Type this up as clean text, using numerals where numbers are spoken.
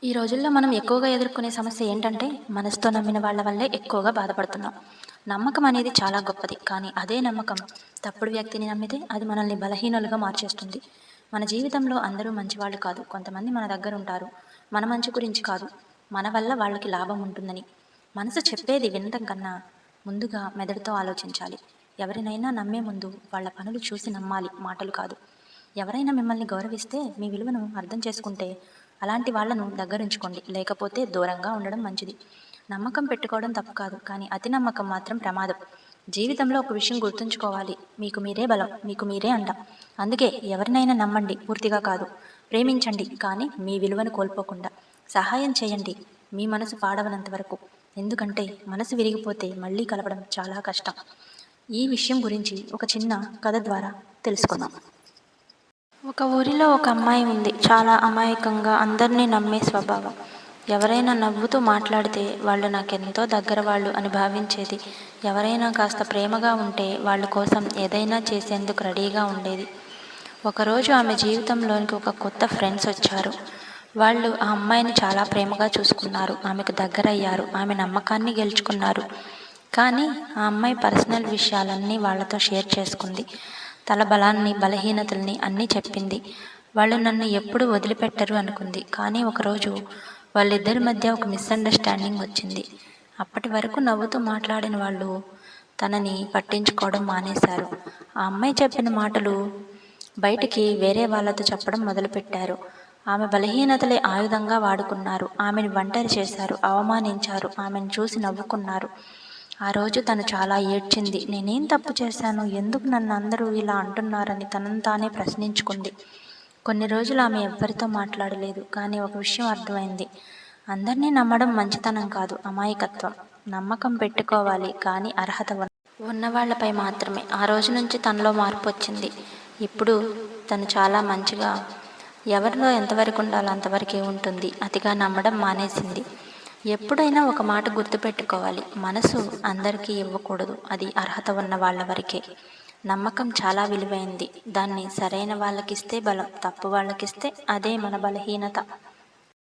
ఈ రోజుల్లో మనం ఎక్కువగా ఎదుర్కొనే సమస్య ఏంటంటే, మనసుతో నమ్మిన వాళ్ళ వల్లే ఎక్కువగా బాధపడుతున్నాం. నమ్మకం అనేది చాలా గొప్పది. కానీ అదే నమ్మకం తప్పుడు వ్యక్తిని నమ్మితే అది మనల్ని బలహీనులుగా మార్చేస్తుంది. మన జీవితంలో అందరూ మంచివాళ్ళు కాదు. కొంతమంది మన దగ్గర ఉంటారు. మన మంచి గురించి కాదు, మన వల్ల వాళ్ళకి లాభం ఉంటుందని. మనసు చెప్పేది వినటం కన్నా ముందుగా మెదడుతో ఆలోచించాలి. ఎవరినైనా నమ్మే ముందు వాళ్ళ పనులు చూసి నమ్మాలి, మాటలు కాదు. ఎవరైనా మిమ్మల్ని గౌరవిస్తే మీ విలువను అర్థం చేసుకుంటే అలాంటి వాళ్లను దగ్గరుంచుకోండి, లేకపోతే దూరంగా ఉండడం మంచిది. నమ్మకం పెట్టుకోవడం తప్పు కాదు, కానీ అతి నమ్మకం మాత్రం ప్రమాదం. జీవితంలో ఒక విషయం గుర్తుంచుకోవాలి, మీకు మీరే బలం, మీకు మీరే అండ. అందుకే ఎవరినైనా నమ్మండి, పూర్తిగా కాదు. ప్రేమించండి, కానీ మీ విలువను కోల్పోకుండా. సహాయం చేయండి, మీ మనసు పాడవనంత వరకు. ఎందుకంటే మనసు విరిగిపోతే మళ్ళీ కలపడం చాలా కష్టం. ఈ విషయం గురించి ఒక చిన్న కథ ద్వారా తెలుసుకుందాం. ఒక ఊరిలో ఒక అమ్మాయి ఉంది. చాలా అమాయకంగా, అందరినీ నమ్మే స్వభావం. ఎవరైనా నవ్వుతూ మాట్లాడితే వాళ్ళు నాకెంతో దగ్గర వాళ్ళు అని భావించేది. ఎవరైనా కాస్త ప్రేమగా ఉంటే వాళ్ళ కోసం ఏదైనా చేసేందుకు రెడీగా ఉండేది. ఒకరోజు ఆమె జీవితంలోనికి ఒక కొత్త ఫ్రెండ్స్ వచ్చారు. వాళ్ళు ఆ అమ్మాయిని చాలా ప్రేమగా చూసుకున్నారు, ఆమెకు దగ్గరయ్యారు, ఆమె నమ్మకాన్ని గెలుచుకున్నారు. కానీ ఆ అమ్మాయి పర్సనల్ విషయాలన్నీ వాళ్ళతో షేర్ చేసుకుంది. తల బలాన్ని, బలహీనతల్ని అన్నీ చెప్పింది. వాళ్ళు నన్ను ఎప్పుడు వదిలిపెట్టరు అనుకుంది. కానీ ఒకరోజు వాళ్ళిద్దరి మధ్య ఒక మిస్అండర్స్టాండింగ్ వచ్చింది. అప్పటి వరకు నవ్వుతూ మాట్లాడిన వాళ్ళు తనని పట్టించుకోవడం మానేశారు. ఆ అమ్మాయి చెప్పిన మాటలు బయటికి వేరే వాళ్ళతో చెప్పడం మొదలుపెట్టారు. ఆమె బలహీనతలే ఆయుధంగా వాడుకున్నారు. ఆమెను ఒంటరి చేశారు, అవమానించారు, ఆమెను చూసి నవ్వుకున్నారు. ఆ రోజు తను చాలా ఏడ్చింది. నేనేం తప్పు చేశాను, ఎందుకు నన్ను అందరూ ఇలా అంటున్నారని తనను తానే ప్రశ్నించుకుంది. కొన్ని రోజులు ఆమె ఎవ్వరితో మాట్లాడలేదు. కానీ ఒక విషయం అర్థమైంది. అందరినీ నమ్మడం మంచితనం కాదు, అమాయకత్వం. నమ్మకం పెట్టుకోవాలి, కానీ అర్హత ఉన్నవాళ్లపై మాత్రమే. ఆ రోజు నుంచి తనలో మార్పు వచ్చింది. ఇప్పుడు తను చాలా మంచిగా, ఎవరిలో ఎంతవరకు ఉండాలో అంతవరకే ఉంటుంది. అతిగా నమ్మడం మానేసింది. ఎప్పుడైనా ఒక మాట గుర్తుపెట్టుకోవాలి, మనసు అందరికీ ఇవ్వకూడదు, అది అర్హత ఉన్న వాళ్ళ వరకే. నమ్మకం చాలా విలువైంది. దాన్ని సరైన వాళ్ళకిస్తే బలం, తప్పు వాళ్ళకిస్తే అదే మన బలహీనత.